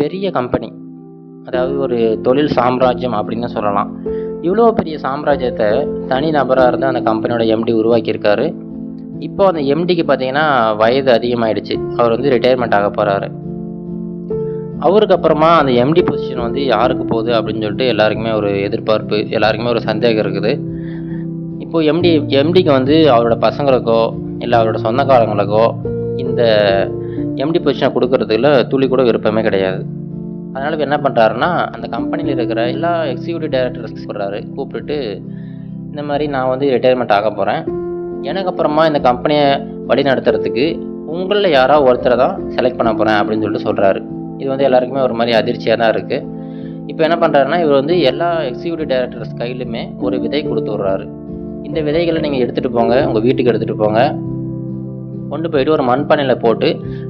பெரிய கம்பெனி, அதாவது ஒரு தொழில் சாம்ராஜ்யம் அப்படின்னு சொல்லலாம். இவ்வளோ பெரிய சாம்ராஜ்யத்தை தனி நபராக இருந்து அந்த கம்பெனியோட எம்டி உருவாக்கியிருக்காரு. இப்போ அந்த எம்டிக்கு பார்த்தீங்கன்னா வயது அதிகமாயிடுச்சு. அவர் வந்து ரிட்டையர்மெண்ட் ஆக போகிறாரு. அவருக்கு அப்புறமா அந்த எம்டி பொசிஷன் வந்து யாருக்கு போகுது அப்படின்னு சொல்லிட்டு எல்லாருக்குமே ஒரு எதிர்பார்ப்பு, எல்லாருக்குமே ஒரு சந்தேகம் இருக்குது. இப்போ எம்டிக்கு வந்து அவரோட பசங்களுக்கோ இல்லை அவரோட சொந்தக்காரங்களுக்கோ இந்த எம்டி பொசிஷனை கொடுக்கறதுல துளி கூட விருப்பமே கிடையாது. அதனால இவர் என்ன பண்ணுறாருன்னா, அந்த கம்பெனியில் இருக்கிற எல்லா எக்ஸிக்யூட்டிவ் டைரக்டர்ஸ் சொல்கிறாரு, கூப்பிட்டுட்டு இந்த மாதிரி நான் வந்து ரிட்டையர்மெண்ட் ஆக போகிறேன். எனக்கு அப்புறமா இந்த கம்பெனியை வழி நடத்துறதுக்கு உங்களில் யாராவது ஒருத்தரை தான் செலக்ட் பண்ண போகிறேன் அப்படின்னு சொல்லிட்டு சொல்கிறாரு. இது வந்து எல்லாருக்குமே ஒரு மாதிரி அதிர்ச்சியாக தான் இருக்குது. இப்போ என்ன பண்ணுறாருன்னா, இவர் வந்து எல்லா எக்ஸிக்யூட்டிவ் டைரக்டர்ஸ் கையிலுமே ஒரு விதை கொடுத்து விட்றாரு. இந்த விதைகளை நீங்கள் எடுத்துகிட்டு போங்க, உங்கள் வீட்டுக்கு எடுத்துகிட்டு போங்க, கொண்டு போயிட்டு ஒரு மண்பானையில் போட்டு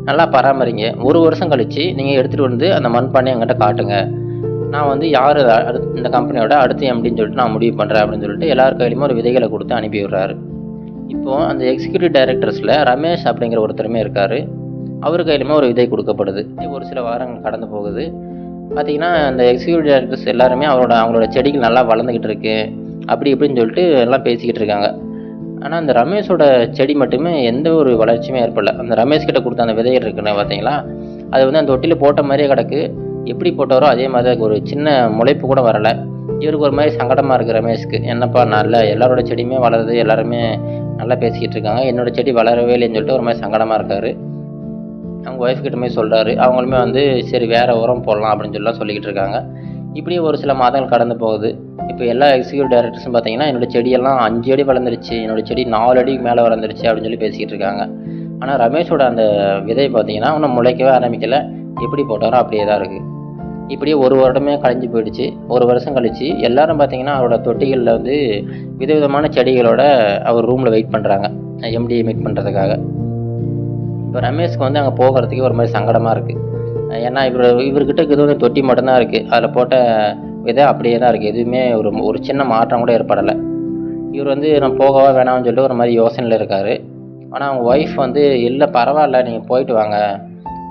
நல்லா பராமரிங்க. 1 வருஷம் கழித்து நீங்கள் எடுத்துகிட்டு வந்து அந்த மண்பானையை என்கிட்ட காட்டுங்க. நான் வந்து யார் இந்த கம்பெனியோட அடுத்த எம்டின்னு சொல்லிட்டு நான் முடிவு பண்ணுறேன் அப்படின்னு சொல்லிட்டு எல்லார் கையிலுமே ஒரு விதைகளை கொடுத்து அனுப்பி விடுறாரு. இப்போது அந்த எக்ஸிக்யூட்டிவ் டைரக்டர்ஸில் ரமேஷ் அப்படிங்கிற ஒருத்தருமே இருக்கார். அவர் கையிலுமே ஒரு விதை கொடுக்கப்படுது. ஒரு சில வாரங்கள் கடந்து போகுது. பார்த்திங்கன்னா அந்த எக்ஸிக்யூட்டிவ் டைரக்டர்ஸ் எல்லாருமே அவங்களோட செடிகள் நல்லா வளர்ந்துக்கிட்டு இருக்கு அப்படி இப்படின்னு சொல்லிட்டு எல்லாம் பேசிக்கிட்டு இருக்காங்க. ஆனால் அந்த ரமேஷோட செடி மட்டுமே எந்த ஒரு வளர்ச்சியுமே ஏற்படல. அந்த ரமேஷ் கிட்ட கொடுத்த அந்த விதைகள் இருக்குன்னு பார்த்தீங்களா, அது வந்து அந்த தொட்டியில் போட்ட மாதிரியே கிடக்கு. எப்படி போட்டாரோ அதே மாதிரி ஒரு சின்ன முளைப்பு கூட வரலை. இவருக்கு ஒரு மாதிரி சங்கடமாக இருக்குது ரமேஷ்க்கு. என்னப்பா நல்ல எல்லாரோட செடியுமே வளருது, எல்லாருமே நல்லா பேசிக்கிட்டு இருக்காங்க, என்னோடய செடி வளரவே இல்லைன்னு சொல்லிட்டு ஒரு மாதிரி சங்கடமாக இருக்கார். அவங்க ஒய்ஃப் கிட்டமே சொல்கிறாரு. அவங்களுமே வந்து சரி வேறு உரம் போடலாம் அப்படின்னு சொல்லலாம் சொல்லிக்கிட்டு இருக்காங்க. இப்படியே ஒரு சில மாதங்கள் கடந்து போகுது. இப்போ எல்லா எக்ஸிக்யூட்டிவ் டைரக்டர்ஸும் பார்த்தீங்கன்னா என்னோடய செடியெல்லாம் 5 அடி வளர்ந்துருச்சு, என்னோடய செடி 4 அடிக்கு மேலே வளர்ந்துருச்சு அப்படின்னு சொல்லி பேசிக்கிட்டு இருக்காங்க. ஆனால் ரமேஷோட அந்த விதை பார்த்தீங்கன்னா இன்னும் முளைக்கவே ஆரம்பிக்கலை. எப்படி போட்டாரோ அப்படியே தான் இருக்குது. இப்படியே 1 வருடமே கழிஞ்சு போயிடுச்சு. 1 வருஷம் கழித்து எல்லாரும் பார்த்தீங்கன்னா அவரோட தொட்டிகளில் வந்து விதவிதமான செடிகளோட அவர் ரூமில் வெயிட் பண்ணுறாங்க எம்டியை மீட் பண்ணுறதுக்காக. இப்போ ரமேஷ்க்கு வந்து அங்கே போகிறதுக்கு ஒரு மாதிரி சங்கடமாக இருக்குது. ஏன்னா இவர்கிட்ட இருக்கிறது வந்து தொட்டி மட்டும்தான் இருக்குது. அதில் போட்ட விதை அப்படியே தான் இருக்குது. எதுவுமே ஒரு சின்ன மாற்றம் கூட ஏற்படலை. இவர் வந்து நான் போகவா வேணாம்னு சொல்லிட்டு ஒரு மாதிரி யோசனையில் இருக்கார். ஆனால் அவங்க ஒய்ஃப் வந்து இல்லை பரவாயில்ல நீங்கள் போயிட்டு வாங்க,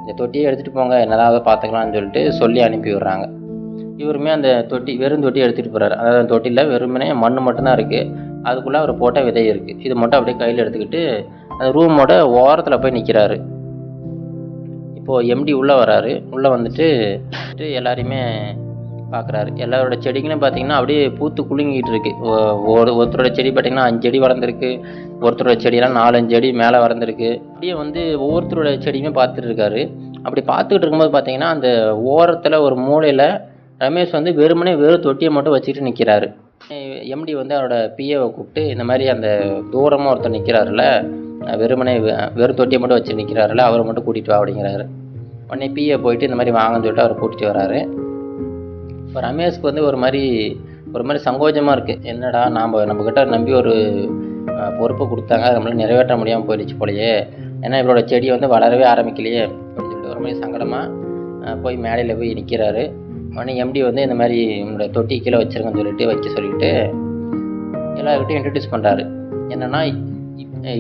இந்த தொட்டியை எடுத்துகிட்டு போங்க, என்னதாவது பார்த்துக்கலாம்னு சொல்லிட்டு சொல்லி அனுப்பி விடுறாங்க. இவருமே அந்த வெறும் தொட்டி எடுத்துகிட்டு போகிறாரு. அதாவது அந்த தொட்டியில் வெறுமனே மண் மட்டும்தான் இருக்குது. அதுக்குள்ளே அவர் போட்ட விதை இருக்குது. இது மட்டும் அப்படியே கையில் எடுத்துக்கிட்டு அந்த ரூமோட ஓரத்தில் போய் நிற்கிறாரு. இப்போது எம்டி உள்ளே வராரு. உள்ளே வந்துட்டு எல்லாரையுமே பார்க்குறாரு. எல்லாரோட செடிகளும் பார்த்தீங்கன்னா அப்படியே பூத்து குலுங்கிட்டு இருக்கு. ஒருத்தரோட செடி பார்த்தீங்கன்னா 5 அடி வளர்ந்துருக்கு, ஒருத்தரோட செடியெல்லாம் 4-5 அடி மேலே வளர்ந்துருக்கு. அப்படியே வந்து ஒவ்வொருத்தரோட செடியுமே பார்த்துட்டு இருக்காரு. அப்படி பார்த்துக்கிட்டு இருக்கும்போது பார்த்தீங்கன்னா அந்த ஓரத்தில் ஒரு மூலையில் ரமேஷ் வந்து வெறும் தொட்டியை மட்டும் வச்சுக்கிட்டு நிற்கிறாரு. எம்டி வந்து அவரோட பிஏவை கூப்பிட்டு இந்த மாதிரி அந்த தூரமாக ஒருத்தர் நிற்கிறாருல, வெறும் தொட்டியை மட்டும் வச்சு நிற்கிறாருல, அவரை மட்டும் கூட்டிகிட்டு வா அப்படிங்கிறாரு. உடனே பிஏ போயிட்டு இந்த மாதிரி வாங்கன்னு சொல்லிட்டு அவரை கூட்டிகிட்டு வராரு. இப்போ ரமேஷ்க்கு வந்து ஒரு மாதிரி சங்கோஜமாக இருக்குது. என்னடா நம்மக்கிட்ட நம்பி ஒரு பொறுப்பை கொடுத்தாங்க, அதை நம்மளால் நிறைவேற்ற முடியாமல் போயிடுச்சு போலையே, ஏன்னா இவரோட செடி வந்து வளரவே ஆரம்பிக்கலையே அப்படின்னு சொல்லிட்டு ஒரு மாதிரி சங்கடமாக போய் மேடையில் போய் நிற்கிறாரு. உடனே எம்டி வந்து இந்த மாதிரி என்னோடய தொட்டி கீழே வச்சுருங்கன்னு வைக்க சொல்லிவிட்டு எல்லாருக்கிட்டையும் இன்ட்ரடியூஸ் பண்ணுறாரு. என்னென்னா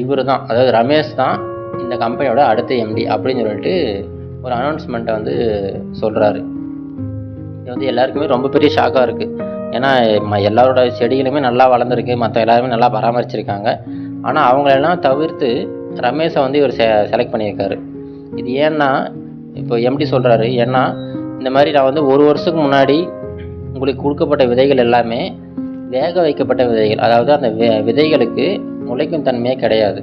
இவர் தான், அதாவது ரமேஷ் தான் இந்த கம்பெனியோட அடுத்த எம்டி அப்படின்னு சொல்லிட்டு ஒரு அனௌன்ஸ்மெண்ட்டை வந்து சொல்கிறாரு. இது வந்து எல்லாருக்குமே ரொம்ப பெரிய ஷாக்காக இருக்குது. ஏன்னா எல்லாரோட செடிகளுமே நல்லா வளர்ந்துருக்கு, மற்ற எல்லாருமே நல்லா பராமரிச்சிருக்காங்க. ஆனால் அவங்களெல்லாம் தவிர்த்து ரமேஷை வந்து இவர் செலக்ட் பண்ணியிருக்காரு. இது ஏன்னா இப்போ எம்டி சொல்கிறாரு, ஏன்னா இந்த மாதிரி நான் வந்து 1 வருஷத்துக்கு முன்னாடி உங்களுக்கு கொடுக்கப்பட்ட விதைகள் எல்லாமே வேக வைக்கப்பட்ட விதைகள். அதாவது அந்த விதைகளுக்கு முளைக்கும் தன்மையே கிடையாது.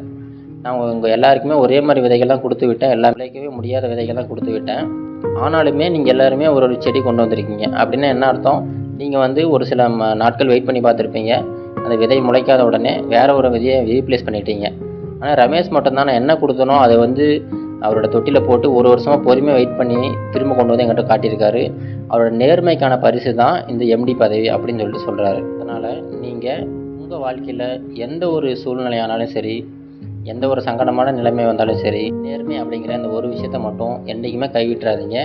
நான் உங்கள் எல்லாருக்குமே ஒரே மாதிரி விதைகள் தான் கொடுத்து விட்டேன், எல்லாம் விளைக்கவே முடியாத விதைகள் தான் கொடுத்து விட்டேன். ஆனாலுமே நீங்கள் எல்லாருமே ஒரு செடி கொண்டு வந்திருக்கீங்க. அப்படின்னா என்ன அர்த்தம், நீங்கள் வந்து ஒரு சில நாட்கள் வெயிட் பண்ணி பார்த்துருப்பீங்க, அந்த விதை முளைக்காத உடனே வேறு ஒரு விதையை ரீப்ளேஸ் பண்ணிட்டீங்க. ஆனால் ரமேஷ் மட்டும்தான் நான் என்ன கொடுத்தனோ அதை வந்து அவரோட தொட்டியில் போட்டு 1 வருஷமாக பொறுமையாக வெயிட் பண்ணி திரும்ப கொண்டு வந்து என்கிட்ட காட்டியிருக்காரு. அவரோட நேர்மைக்கான பரிசு தான் இந்த எம்டி பதவி அப்படின்னு சொல்லிட்டு சொல்கிறாரு. அதனால் நீங்கள் உங்கள் வாழ்க்கையில் எந்த ஒரு சூழ்நிலையானாலும் சரி, எந்த ஒரு சங்கடமான நிலைமை வந்தாலும் சரி, நேர்மை அப்படிங்கிற இந்த ஒரு விஷயத்த மட்டும் என்றைக்குமே கைவிட்டுறாதீங்க.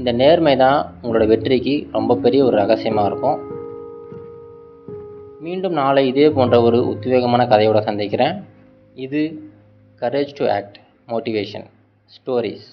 இந்த நேர்மை தான் உங்களோட வெற்றிக்கு ரொம்ப பெரிய ஒரு ரகசியமாக இருக்கும். மீண்டும் நாளை இதே போன்ற ஒரு உத்வேகமான கதையோடு சந்திக்கிறேன். இது courage to act motivation stories.